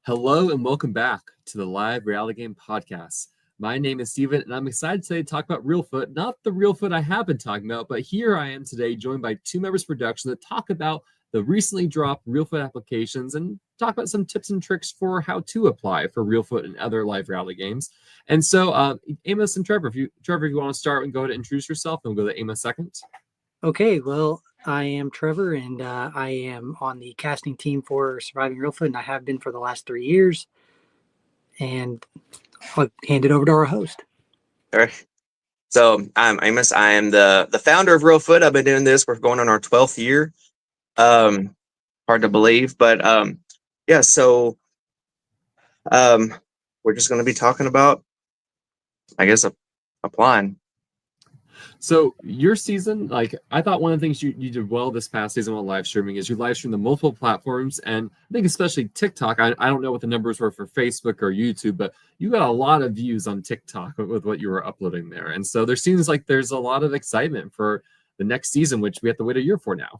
Hello and welcome back to the Live Reality Game Podcast. My name is Steven, and I'm excited today to talk about Reelfoot. Not the Reelfoot I have been talking about, but here I am today joined by two members of production that talk about the recently dropped Reelfoot applications and talk about some tips and tricks for how to apply for Reelfoot and other Live Reality games. And so, Amos and Trevor, if you want to start and go ahead and introduce yourself, and we'll go to Amos second. Okay, well, I am Trevor, and I am on the casting team for Surviving Reelfoot, and I have been for the last 3 years. And I'll hand it over to our host. All right. So I'm Amos. I am the founder of Reelfoot. I've been doing this. We're going on our 12th year. Hard to believe, but yeah. So we're just going to be talking about, I guess, applying. So your season, I thought one of the things you did well this past season while live streaming is you live streamed the multiple platforms, and I think especially TikTok. I don't know what the numbers were for Facebook or YouTube, but you got a lot of views on TikTok with what you were uploading there. And so there seems like there's a lot of excitement for the next season, which we have to wait a year for now.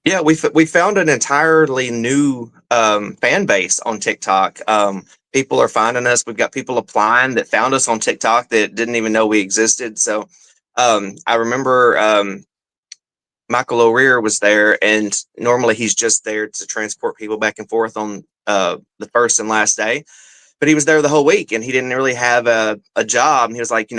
Yeah, we found an entirely new fan base on TikTok. People are finding us. We've got people applying that found us on TikTok that didn't even know we existed. So I remember Michael O'Rear was there, and normally he's just there to transport people back and forth on the first and last day. But he was there the whole week, and he didn't really have a job. And he was like,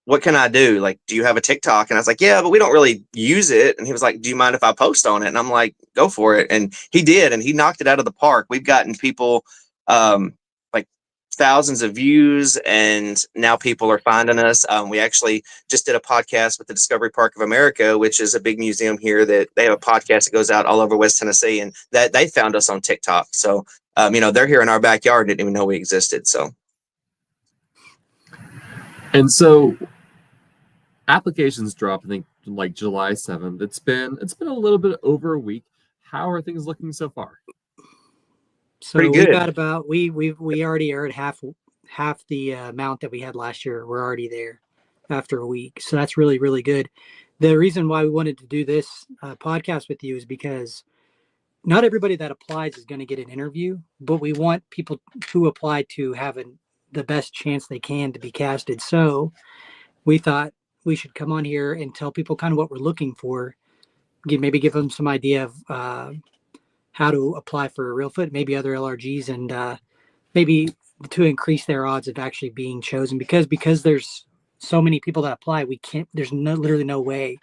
what can I do? Like, do you have a TikTok? And I was like, yeah, but we don't really use it. And he was like, do you mind if I post on it? And I'm like, go for it. And he did, and he knocked it out of the park. We've gotten people like thousands of views, and now people are finding us. We actually just did a podcast with the Discovery Park of America, which is a big museum here, that they have a podcast that goes out all over West Tennessee, and that they found us on TikTok. So, they're here in our backyard, didn't even know we existed. So. And so applications dropped, I think, like July 7th. It's been a little bit over a week. How are things looking so far? So we got about we already are at half the amount that we had last year. We're already there after a week. So that's really, really good. The reason why we wanted to do this podcast with you is because not everybody that applies is going to get an interview, but we want people who apply to have the best chance they can to be casted. So we thought we should come on here and tell people kind of what we're looking for, maybe give them some idea of how to apply for a Reelfoot, maybe other LRGs, and maybe to increase their odds of actually being chosen. Because there's so many people that apply, there's literally no way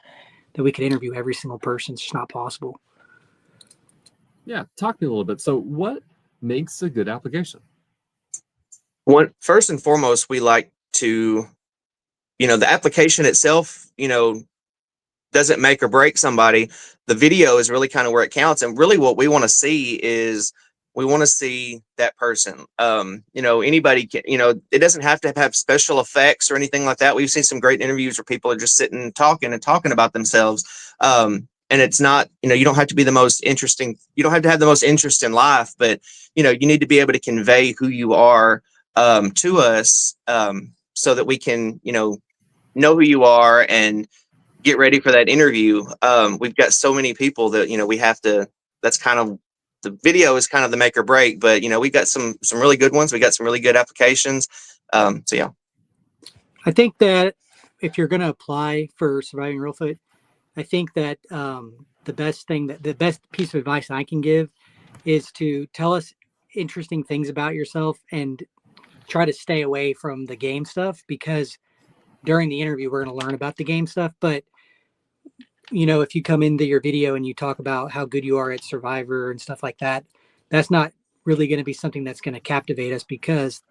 that we could interview every single person. It's just not possible. Yeah, talk to me a little bit. So what makes a good application? First and foremost, we like to, the application itself, doesn't make or break somebody. The video is really kind of where it counts. And really what we want to see is we want to see that person. Anybody can, it doesn't have to have special effects or anything like that. We've seen some great interviews where people are just sitting and talking about themselves. And it's not, you don't have to be the most interesting. You don't have to have the most interest in life, but, you need to be able to convey who you are to us so that we can, know who you are and get ready for that interview. We've got so many people that, we have to, that's kind of, the video is kind of the make or break, but, we got some really good ones. We got some really good applications. So, yeah. I think that if you're going to apply for Surviving Reelfoot, I think that the best piece of advice I can give is to tell us interesting things about yourself and try to stay away from the game stuff, because during the interview, we're going to learn about the game stuff. But, if you come into your video and you talk about how good you are at Survivor and stuff like that, that's not really going to be something that's going to captivate us, because,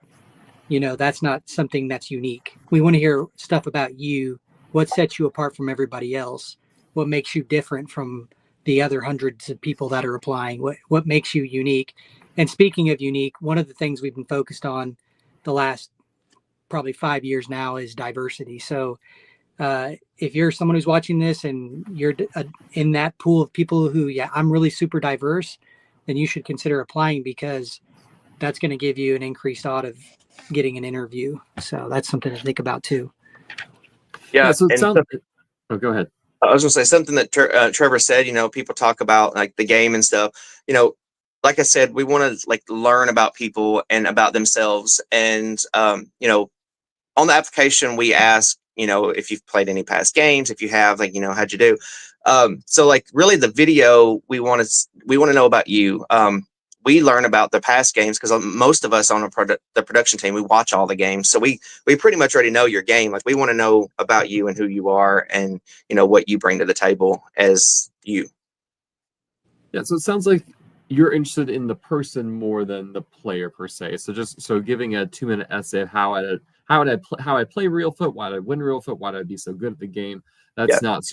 that's not something that's unique. We want to hear stuff about you, what sets you apart from everybody else, what makes you different from the other hundreds of people that are applying, what makes you unique. And speaking of unique, one of the things we've been focused on the last probably 5 years now is diversity. So if you're someone who's watching this and you're in that pool of people who, I'm really super diverse, then you should consider applying, because that's going to give you an increased odd of getting an interview. So that's something to think about too. Yeah. So go ahead. I was going to say something that Trevor said, people talk about like the game and stuff, like I said, we want to like learn about people and about themselves. And, you know, on the application, we ask, you know, if you've played any past games, if you have, like, you know, how'd you do? So like really the video, we want to know about you. We learn about the past games because most of us on the production team, we watch all the games. So we pretty much already know your game. Like we want to know about you and who you are and, you know, what you bring to the table as you. Yeah, so it sounds like you're interested in the person more than the player per se. So just giving a 2-minute essay of how I play Reelfoot, why did I win Reelfoot, why did I be so good at the game. That's not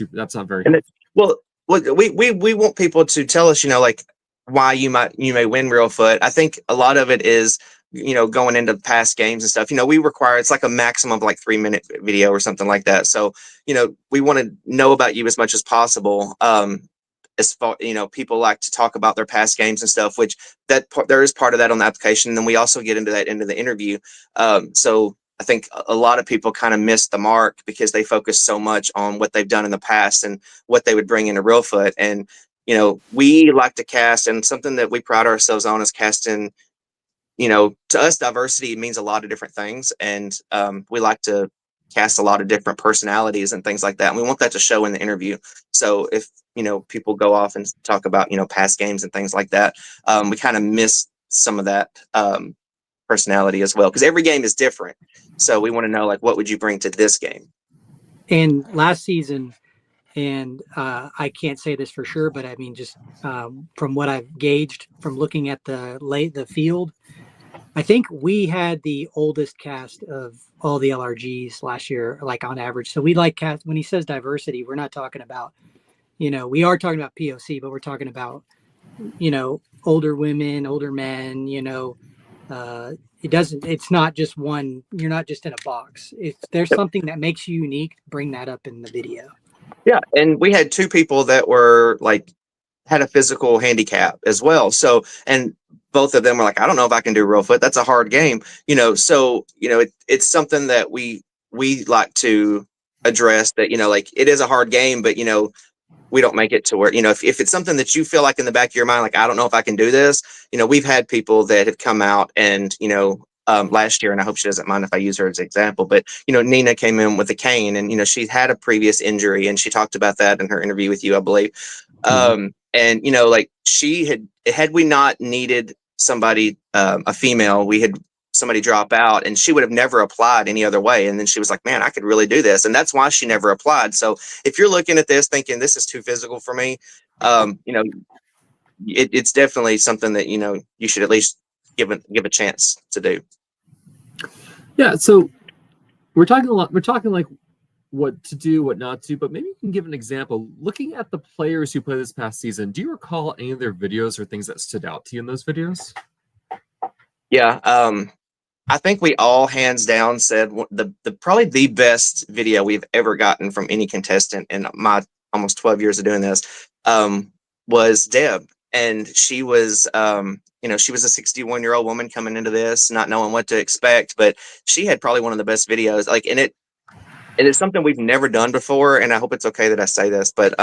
very And helpful. well, we want people to tell us, you know, like why you may win Reelfoot. I think a lot of it is, you know, going into past games and stuff. You know, we require it's like a maximum of like 3-minute video or something like that. So, you know, we want to know about you as much as possible. As far, you know, people like to talk about their past games and stuff, which there is part of that on the application. And then we also get into that into the interview. So I think a lot of people kind of miss the mark because they focus so much on what they've done in the past and what they would bring into Reelfoot. And, you know, we like to cast, and something that we pride ourselves on is casting, you know, to us, diversity means a lot of different things. And we like to cast a lot of different personalities and things like that. And we want that to show in the interview. So if, you know, people go off and talk about, you know, past games and things like that, we kind of miss some of that personality as well, because every game is different. So we want to know, like, what would you bring to this game? And last season, and I can't say this for sure, but I mean, just from what I've gauged from looking at the field, I think we had the oldest cast of all the LRGs last year, like on average. So we like cast, when he says diversity, we're not talking about, you know, we are talking about POC, but we're talking about, you know, older women, older men, you know, it's not just one, you're not just in a box. If there's something that makes you unique, bring that up in the video. Yeah. And we had 2 people that were like, had a physical handicap as well. So, and both of them were like, I don't know if I can do Reelfoot. That's a hard game, you know? So, you know, it's something that we like to address, that, you know, like it is a hard game, but, you know, we don't make it to where, you know, if it's something that you feel like in the back of your mind, like, I don't know if I can do this, you know, we've had people that have come out and, you know, last year, and I hope she doesn't mind if I use her as an example, but, you know, Nina came in with a cane, and, you know, she had a previous injury, and she talked about that in her interview with you, I believe. And, you know, like had we not needed somebody, a female, we had somebody drop out, and she would have never applied any other way. And then she was like, man, I could really do this. And that's why she never applied. So if you're looking at this thinking this is too physical for me, you know, it's definitely something that, you know, you should at least give a chance to do. Yeah. So we're talking a lot. We're talking like what to do, what not to do, but maybe you can give an example. Looking at the players who played this past season, do you recall any of their videos or things that stood out to you in those videos? Yeah. I think we all hands down said the probably the best video we've ever gotten from any contestant in my almost 12 years of doing this was Deb. And she was, you know, she was a 61-year-old woman coming into this, not knowing what to expect, but she had probably one of the best videos. Like, and it's something we've never done before. And I hope it's okay that I say this, but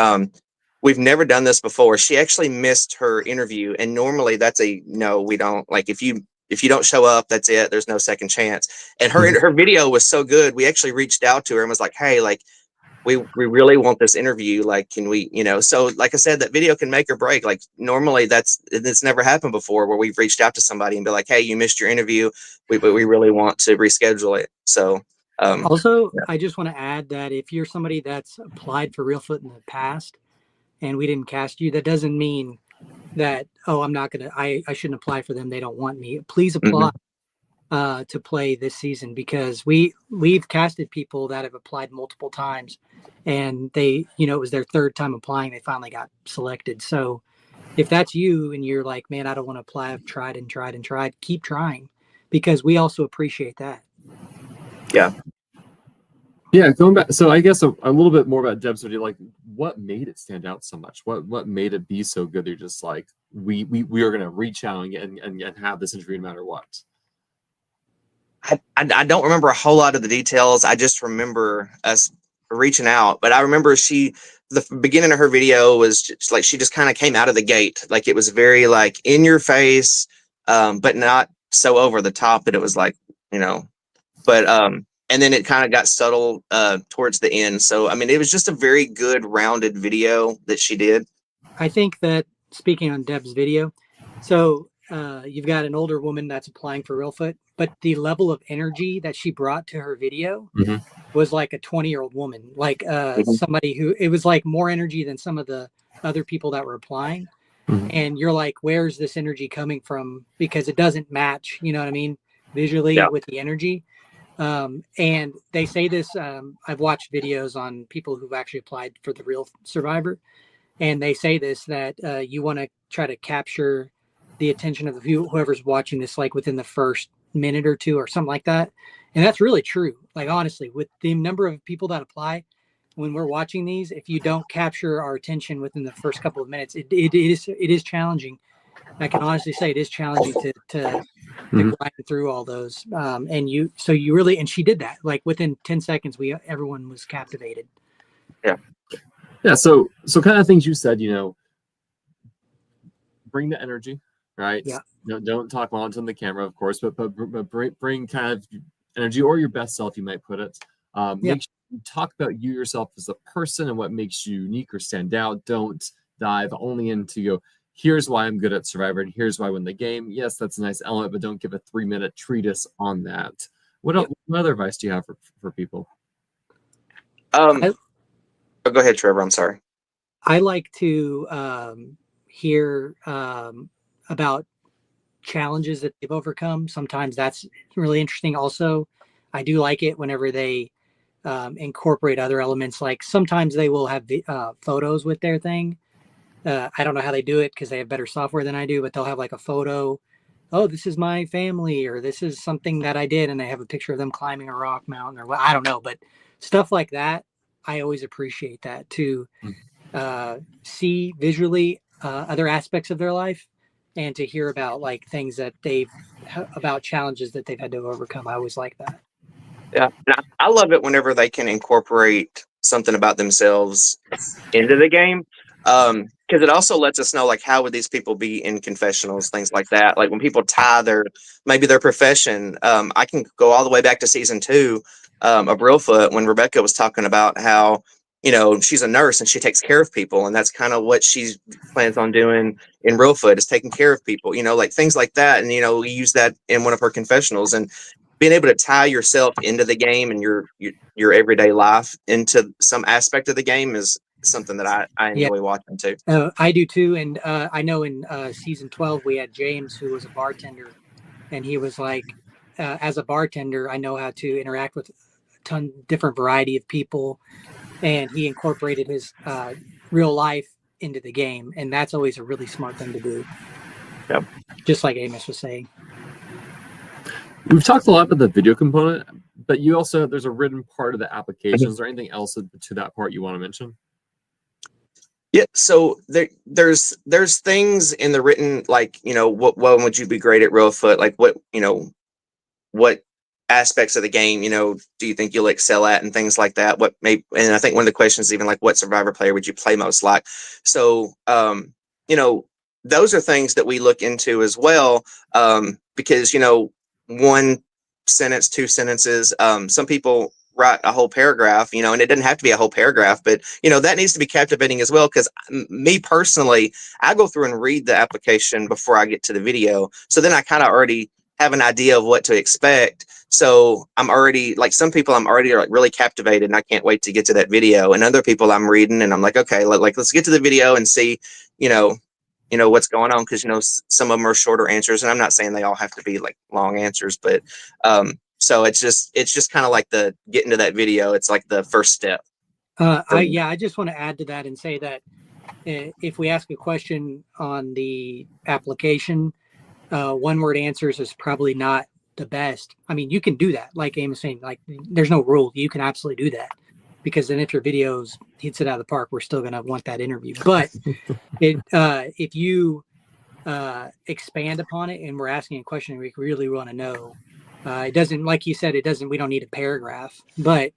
we've never done this before. She actually missed her interview. And normally that's no, we don't. Like, if you don't show up, that's it. There's no second chance. And her video was so good. We actually reached out to her and was like, hey, like, we really want this interview. Like, can we, you know, so like I said, that video can make or break. Like, normally it's never happened before where we've reached out to somebody and be like, hey, you missed your interview. But we really want to reschedule it. So, also, yeah. I just want to add that if you're somebody that's applied for Reelfoot in the past and we didn't cast you, that doesn't mean that, oh, I'm not going to, I shouldn't apply for them. They don't want me. Please apply to play this season, because we've casted people that have applied multiple times, and they, you know, it was their 3rd time applying. They finally got selected. So if that's you and you're like, man, I don't want to apply, I've tried and tried and tried, keep trying, because we also appreciate that. Yeah, going back. So I guess a little bit more about Deb's video. Like, what made it stand out so much? What made it be so good? You're just like, we are going to reach out and have this interview no matter what. I don't remember a whole lot of the details. I just remember us reaching out. But I remember the beginning of her video was just like, she just kind of came out of the gate. Like it was very like in your face, but not so over the top that it was like, but, and then it kind of got subtle towards the end. So, I mean, it was just a very good rounded video that she did. I think that speaking on Deb's video, so you've got an older woman that's applying for Reelfoot, but the level of energy that she brought to her video was like a 20-year-old woman, like somebody who, it was like more energy than some of the other people that were applying. And you're like, where's this energy coming from? Because it doesn't match, you know what I mean, visually with the energy. And they say this, I've watched videos on people who've actually applied for the Real Survivor. And they say this, that you want to try to capture the attention of whoever's watching this, like within the first minute or two or something like that. And that's really true. Like, honestly, with the number of people that apply, when we're watching these, if you don't capture our attention within the first couple of minutes, it is challenging. I can honestly say it is challenging to grind through all those. And you really, and she did that, like within 10 seconds, everyone was captivated. Yeah. Yeah. So kind of things you said, bring the energy, right? Yeah. Don't talk while it's on the camera, of course, but bring kind of energy, or your best self, you might put it. Make sure you talk about you yourself as a person and what makes you unique or stand out. Don't dive only into here's why I'm good at Survivor and here's why I win the game. Yes, that's a nice element, but don't give a 3-minute treatise on that. What other advice do you have for people? Go ahead, Trevor. I'm sorry. I like to hear about challenges that they've overcome. Sometimes that's really interesting. Also, I do like it whenever they incorporate other elements. Like sometimes they will have photos with their thing. I don't know how they do it because they have better software than I do, but they'll have like a photo. Oh, this is my family, or this is something that I did, and they have a picture of them climbing a rock mountain, or I don't know, but stuff like that. I always appreciate that, to see visually other aspects of their life, and to hear about like things that about challenges that they've had to overcome. I always like that. Yeah, I love it whenever they can incorporate something about themselves into the game, because it also lets us know, like, how would these people be in confessionals, things like that. Like when people tie maybe their profession. I can go all the way back to season 2 of Reelfoot, when Rebecca was talking about how she's a nurse and she takes care of people, and that's kind of what she plans on doing in Reelfoot, is taking care of people, like things like that. And we use that in one of her confessionals, and being able to tie yourself into the game and your everyday life into some aspect of the game is something that I enjoy watching too. I do too. And I know in season 12 we had James, who was a bartender, and he was like, as a bartender, I know how to interact with a different variety of people, and he incorporated his real life into the game, and that's always a really smart thing to do. Yep. Just like Amos was saying. We've talked a lot about the video component, but there's a written part of the application. Is there anything else to that part you want to mention? Yeah, so there's things in the written, like, what would you be great at Reelfoot? Like what aspects of the game, do you think you'll excel at, and things like that. And I think one of the questions is even like, what Survivor player would you play most like? So, those are things that we look into as well, because, 1 sentence, 2 sentences, some people write a whole paragraph, and it doesn't have to be a whole paragraph, but that needs to be captivating as well. Because me personally, I go through and read the application before I get to the video, so then I kind of already have an idea of what to expect. So I'm already, like, some people I'm already like really captivated and I can't wait to get to that video, and other people I'm reading and I'm like, okay, let's get to the video and see what's going on, because some of them are shorter answers, and I'm not saying they all have to be like long answers, but so it's just kind of like the getting to that video. It's like the first step. I just want to add to that and say that if we ask a question on the application, 1-word answers is probably not the best. I mean, you can do that, like Amos was saying, like there's no rule. You can absolutely do that, because then if your videos hits it out of the park, we're still going to want that interview. But if you expand upon it and we're asking a question we really want to know, it doesn't, like you said, we don't need a paragraph, but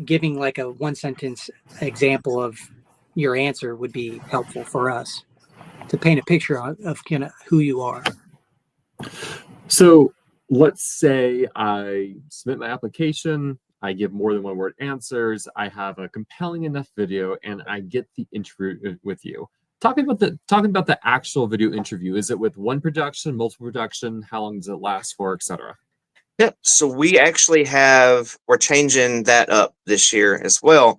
giving like a 1-sentence example of your answer would be helpful for us to paint a picture of kind of who you are. So let's say I submit my application, I give more than one word answers, I have a compelling enough video, and I get the interview with you. Talking about the actual video interview, is it with one production, multiple production? How long does it last for, etc.? Yep. So we actually we're changing that up this year as well.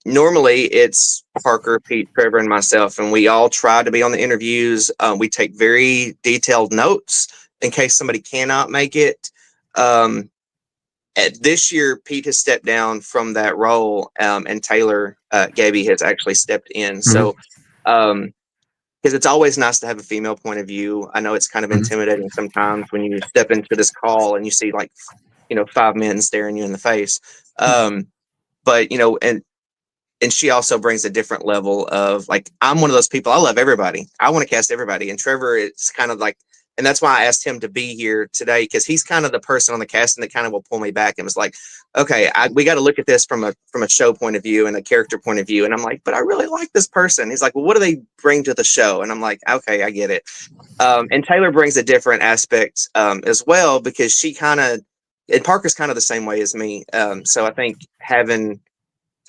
Normally it's Parker, Pete, Trevor, and myself, and we all try to be on the interviews. We take very detailed notes in case somebody cannot make it. This year, Pete has stepped down from that role, and Taylor Gaby has actually stepped in. So, because it's always nice to have a female point of view. I know it's kind of intimidating sometimes when you step into this call and you see 5 men staring you in the face. But and she also brings a different level of I'm one of those people. I love everybody. I want to cast everybody. And Trevor, it's kind of and that's why I asked him to be here today, because he's kind of the person on the casting that kind of will pull me back and was like, okay, we got to look at this from a show point of view and a character point of view. And I'm like, but I really like this person. He's like, well, what do they bring to the show? And I'm like, okay, I get it. And Taylor brings a different aspect as well, because and Parker's kind of the same way as me. So I think having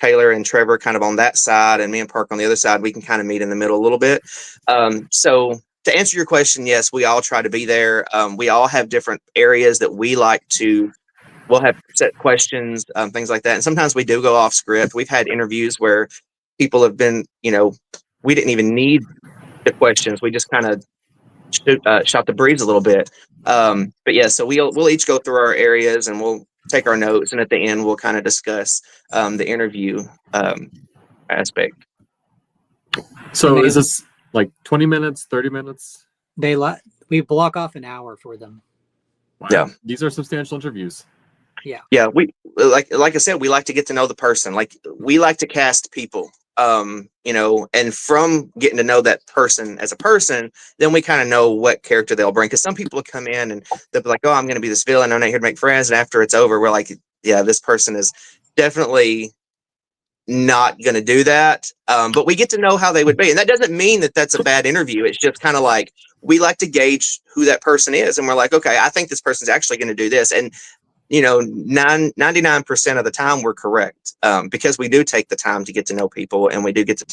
Taylor and Trevor kind of on that side and me and Parker on the other side, we can kind of meet in the middle a little bit. So to answer your question, yes, we all try to be there. We all have different areas that we'll have set questions, things like that. And sometimes we do go off script. We've had interviews where people have been, we didn't even need the questions. We just kind of shot the breeze a little bit. But yeah, so we'll each go through our areas and we'll take our notes. And at the end, we'll kind of discuss the interview aspect. So is this 20 minutes, 30 minutes? We block off an hour for them. Wow. Yeah. These are substantial interviews. Yeah. Yeah. We like I said, we like to get to know the person. We like to cast people, and from getting to know that person as a person, then we kind of know what character they'll bring. Cause some people will come in and they'll be like, oh, I'm going to be this villain. I'm not here to make friends. And after it's over, we're like, yeah, this person is definitely not going to do that. But we get to know how they would be. And that doesn't mean that that's a bad interview. It's just kind of we like to gauge who that person is. And we're like, okay, I think this person's actually going to do this. And, 99% of the time we're correct, because we do take the time to get to know people, and we do get to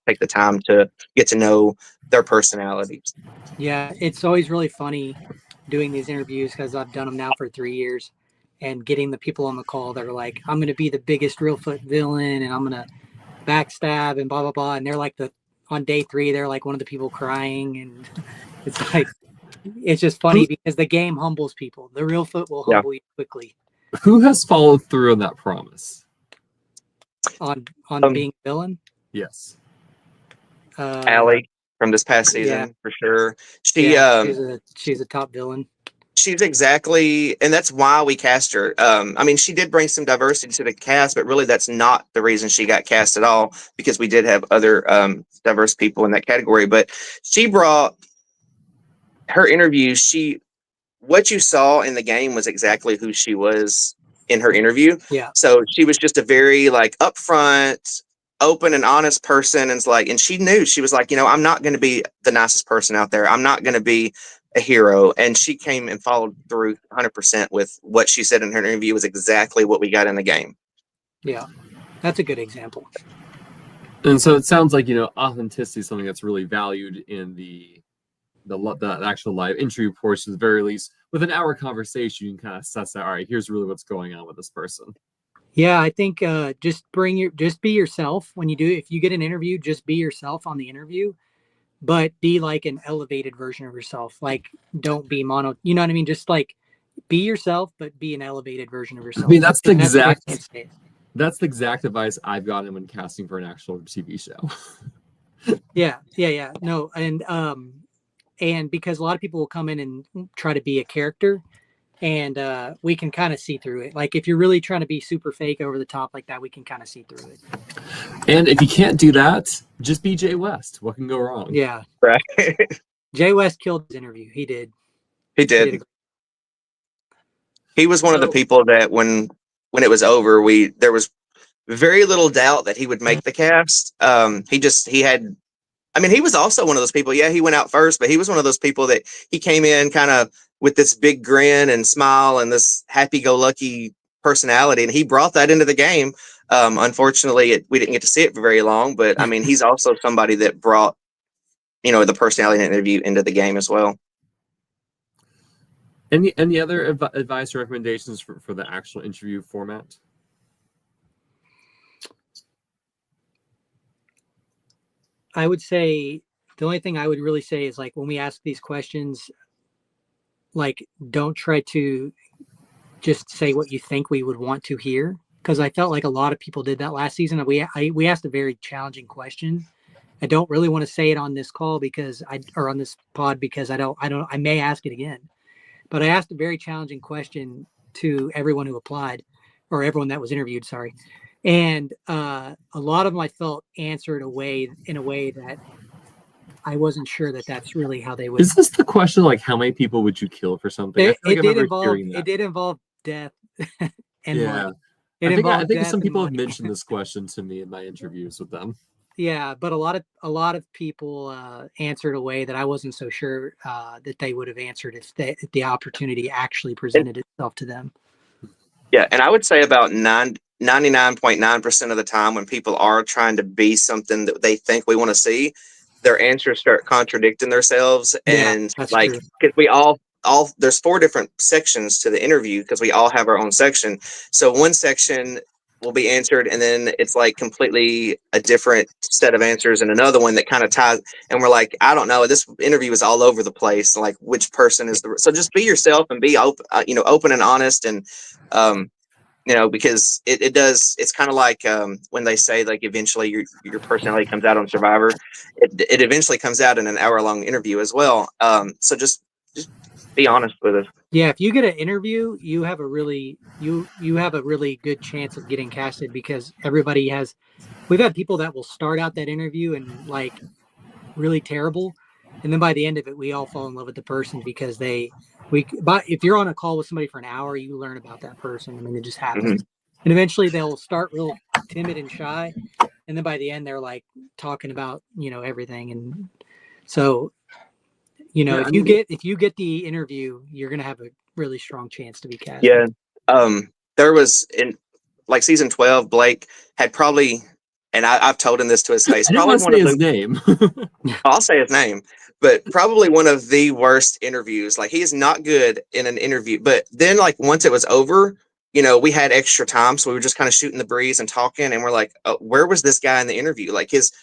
take the time to get to know their personalities. Yeah. It's always really funny doing these interviews, because I've done them now for 3 years, and getting the people on the call that are like, I'm going to be the biggest Reelfoot villain, and I'm going to backstab and blah, blah, blah. And they're on day 3, they're like one of the people crying. And it's just funny because the game humbles people. The Reelfoot will humble you quickly. Who has followed through on that promise? On being a villain? Yes. Allie from this past season, for sure. She's a top villain. She's exactly, and that's why we cast her. She did bring some diversity to the cast, but really that's not the reason she got cast at all, because we did have other diverse people in that category. But she brought her interview. What you saw in the game was exactly who she was in her interview. Yeah. So she was just a very upfront, open and honest person. And she knew, she was like, I'm not going to be the nicest person out there. I'm not going to be a hero. And she came and followed through 100% with what she said in her interview was exactly what we got in the game. Yeah. That's a good example. And so it sounds like, authenticity is something that's really valued in the actual live interview portion. At the very least, with an hour conversation, you can kind of assess that. All right, here's really what's going on with this person. Yeah, I think just be yourself when you do. If you get an interview, just be yourself on the interview, but be an elevated version of yourself. Don't be mono. You know what I mean? Just be yourself, but be an elevated version of yourself. I mean, that's the exact advice I've gotten when casting for an actual TV show. Yeah. No, and because a lot of people will come in and try to be a character, and we can kind of see through it. If you're really trying to be super fake, over the top like that, we can kind of see through it. And if you can't do that, just be Jay West. What can go wrong? Yeah. Right. Jay West killed his interview. He did. He was one of the people that when when it was over, there was very little doubt that he would make the cast. He was also one of those people. Yeah, he went out first, but he was one of those people that he came in kind of with this big grin and smile and this happy-go-lucky personality, and he brought that into the game. Unfortunately, we didn't get to see it for very long, but I mean, he's also somebody that brought, the personality and interview into the game as well. Any other advice or recommendations for the actual interview format? I would say the only thing I would really say is, like, when we ask these questions, like, don't try to just say what you think we would want to hear, because I felt like a lot of people did that last season. We asked a very challenging question. I don't really want to say it on this call or on this pod because I may ask it again, but I asked a very challenging question to everyone who applied, or everyone that was interviewed. Sorry. And a lot of them I felt answered in a way that I wasn't sure that that's really how they would. Is this the question, like, how many people would you kill for something? It did involve death and blood. I think some people have mentioned this question to me in my interviews with them. Yeah, but a lot of people answered a way that I wasn't so sure that they would have answered if the opportunity actually presented itself to them. Yeah, and I would say about 99.9% of the time when people are trying to be something that they think we want to see, their answers start contradicting themselves. And because we all there's 4 different sections to the interview, because we all have our own section. So one section will be answered, and then it's like completely a different set of answers, and another one that kind of ties. And we're like, I don't know, this interview is all over the place. Like, which person is so just be yourself and be open, open and honest, and because it's kind of like when they say, like, eventually your personality comes out on Survivor. It eventually comes out in an hour-long interview as well. So just be honest with us. Yeah, if you get an interview, you have a really good chance of getting casted, because we've had people that will start out that interview and, like, really terrible, and then by the end of it, we all fall in love with the person because if you're on a call with somebody for an hour, you learn about that person. I mean, it just happens. Mm-hmm. And eventually they'll start real timid and shy, and then by the end they're like talking about everything. And so if you get the interview, you're gonna have a really strong chance to be cast. Yeah. There was, in like season 12, Blake had probably, and I've told him this to his face. I didn't want to say his name. I'll say his name, but probably one of the worst interviews. Like, he is not good in an interview. But then, like, once it was over, we had extra time, so we were just kind of shooting the breeze and talking, and we're like, oh, where was this guy in the interview? Like, just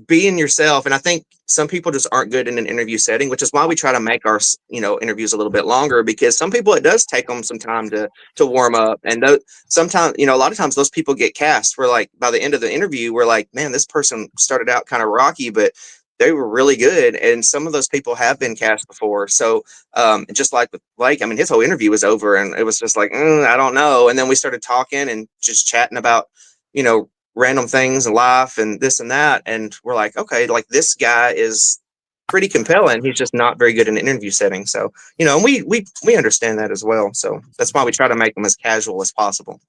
being yourself. And I think some people just aren't good in an interview setting, which is why we try to make our, interviews a little bit longer, because some people, it does take them some time to warm up. And sometimes, a lot of times those people get cast. We're like, by the end of the interview, we're like, man, this person started out kind of rocky, but they were really good. And some of those people have been cast before. So just like with Blake, I mean, his whole interview was over, and it was just like, I don't know. And then we started talking and just chatting about, random things in life and this and that. And we're like, okay, like, this guy is pretty compelling. He's just not very good in an interview setting. So, and we understand that as well. So that's why we try to make them as casual as possible.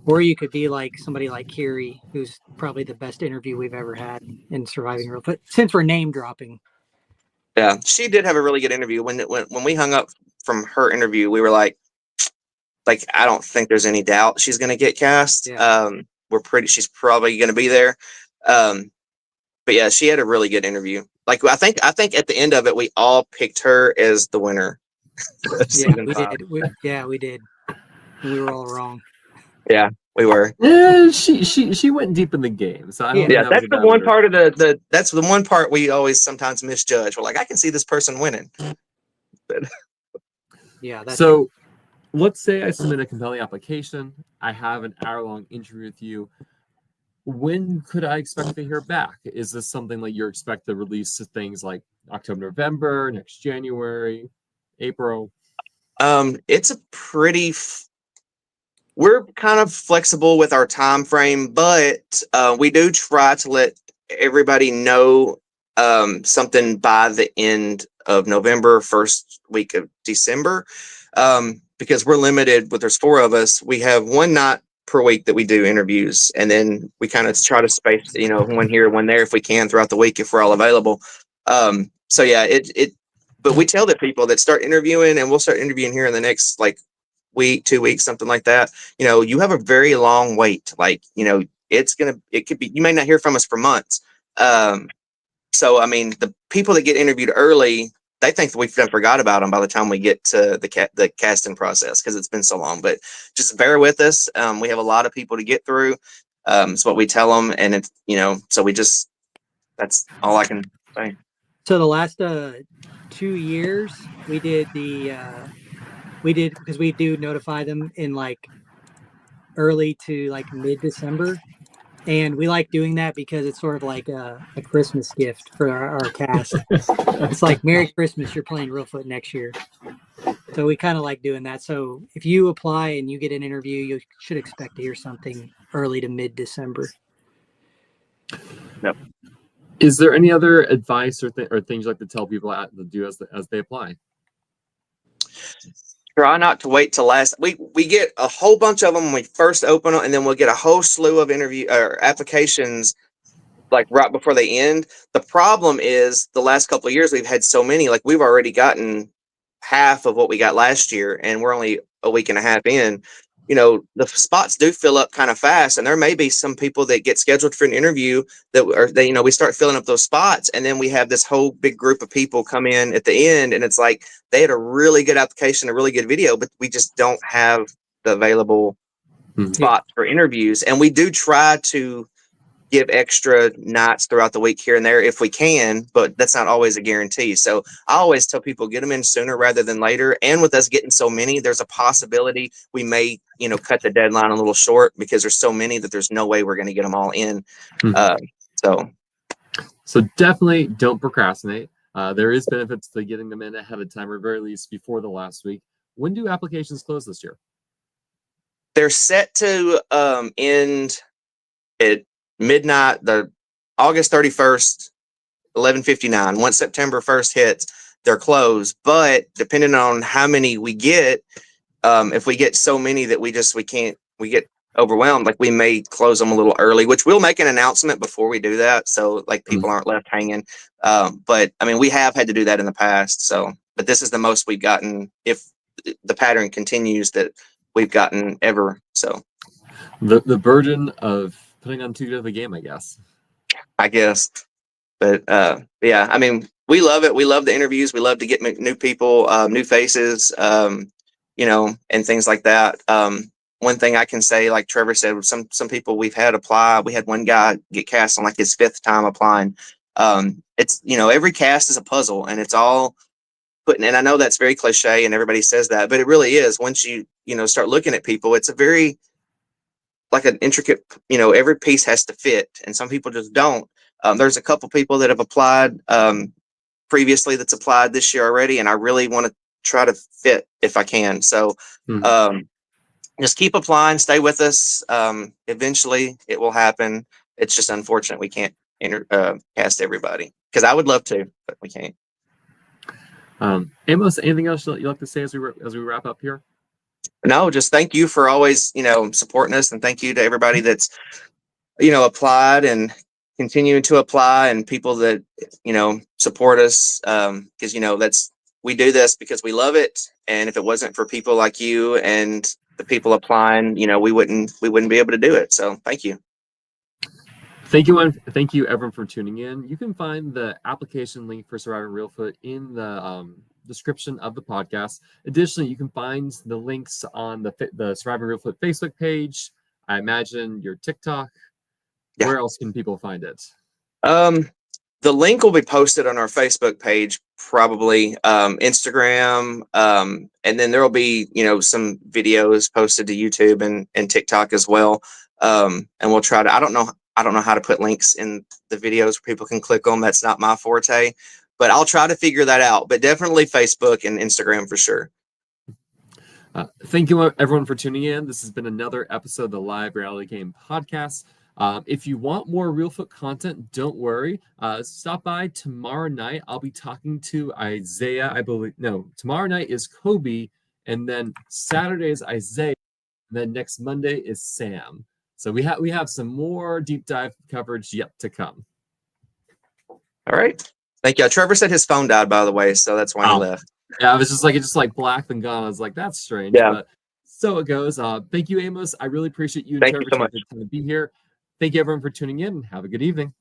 Or you could be like somebody like Carrie, who's probably the best interview we've ever had in Surviving Reelfoot, since we're name dropping. Yeah, she did have a really good interview. When we hung up from her interview, we were like, I don't think there's any doubt she's going to get cast. Yeah. She's probably going to be there. But yeah, she had a really good interview. Like, I think at the end of it, we all picked her as the winner. Yeah, we did. We were all wrong. Yeah, we were. Yeah, she went deep in the game. So I don't know that's the one part of that's the one part we always sometimes misjudge. We're like, I can see this person winning. But yeah, so let's say I submit a compelling application. I have an hour-long interview with you. When could I expect to hear back? Is this something like you're expect to release things like October, November, next January, April? It's a pretty. We're kind of flexible with our time frame, but we do try to let everybody know something by the end of November, first week of December. because we're limited, but there's 4 of us. We have one night per week that we do interviews, and then we kind of try to space, one here, one there if we can throughout the week if we're all available. So yeah, but we tell the people that start interviewing, and we'll start interviewing here in the next like week, 2 weeks, something like that. You have a very long wait. Like, it could be, you may not hear from us for months. So, I mean, the people that get interviewed early, they think that we've forgot about them by the time we get to the casting process because it's been so long. But just bear with us. We have a lot of people to get through. It's what we tell them, and it's so that's all I can say. So the last 2 years, we did because we do notify them in like early to like mid-December. And we like doing that because it's sort of like a Christmas gift for our cast. It's like, Merry Christmas, you're playing Reelfoot next year. So we kind of like doing that. So if you apply and you get an interview, you should expect to hear something early to mid-December. Yep. Is there any other advice or things you like to tell people to do as they apply? Try not to wait till last. We get a whole bunch of them when we first open them, and then we'll get a whole slew of interview or applications like right before they end. The problem is the last couple of years we've had so many. Like, we've already gotten half of what we got last year, and we're only a week and a half in. The spots do fill up kind of fast, and there may be some people that get scheduled for an interview we start filling up those spots, and then we have this whole big group of people come in at the end, and it's like they had a really good application, a really good video, but we just don't have the available spots for interviews. And we do try to give extra nights throughout the week here and there if we can, but that's not always a guarantee. So I always tell people, get them in sooner rather than later. And with us getting so many, there's a possibility we may, cut the deadline a little short because there's so many that there's no way we're going to get them all in. So definitely don't procrastinate. There is benefits to getting them in ahead of time, or very least before the last week. When do applications close this year? They're set to end at midnight, the August 31st, 11:59. Once September 1st hits, they're closed. But depending on how many we get, if we get so many that we get overwhelmed, like we may close them a little early, which we'll make an announcement before we do that, so like people aren't left hanging. But I mean, we have had to do that in the past. So, but this is the most we've gotten if the pattern continues that we've gotten ever. So the burden of putting on too good of a game, I guess. But yeah, I mean, we love it. We love the interviews. We love to get new people, new faces, and things like that. One thing I can say, like Trevor said, some people we've had apply. We had one guy get cast on like his 5th time applying. It's every cast is a puzzle, and it's all putting. And I know that's very cliche, and everybody says that, but it really is. Once you start looking at people, it's a very like an intricate, every piece has to fit, and some people just don't. There's a couple people that have applied previously that's applied this year already, and I really want to try to fit if I can. So just keep applying, stay with us. Eventually it will happen. It's just unfortunate we can't cast everybody, because I would love to, but we can't. Amos, anything else you'd like to say as we wrap up here? No, just thank you for always, supporting us, and thank you to everybody that's, applied and continuing to apply, and people that, support us. Because, we do this because we love it. And if it wasn't for people like you and the people applying, we wouldn't be able to do it. So thank you. Thank you everyone for tuning in. You can find the application link for Surviving Reelfoot in the description of the podcast. Additionally, you can find the links on the Surviving Reelfoot Facebook page. I imagine your TikTok. Yeah. Where else can people find it? The link will be posted on our Facebook page, probably Instagram, and then there will be some videos posted to YouTube and TikTok as well. And we'll try to. I don't know how to put links in the videos where people can click on. That's not my forte, but I'll try to figure that out. But definitely Facebook and Instagram for sure. Thank you everyone for tuning in. This has been another episode of the Live Reality Game Podcast. If you want more Reelfoot content, don't worry. Stop by tomorrow night. I'll be talking to Isaiah, I believe. No, tomorrow night is Kobe and then Saturday is Isaiah, and then next Monday is Sam. So we have some more deep dive coverage yet to come. All right. Thank you. Trevor said his phone died, by the way, so that's why he left. Yeah, it just like black and gone. I was like, that's strange. Yeah. But so it goes. Thank you, Amos. I really appreciate you and Thank you Trevor so much. taking the time to be here. Thank you everyone for tuning in. Have a good evening.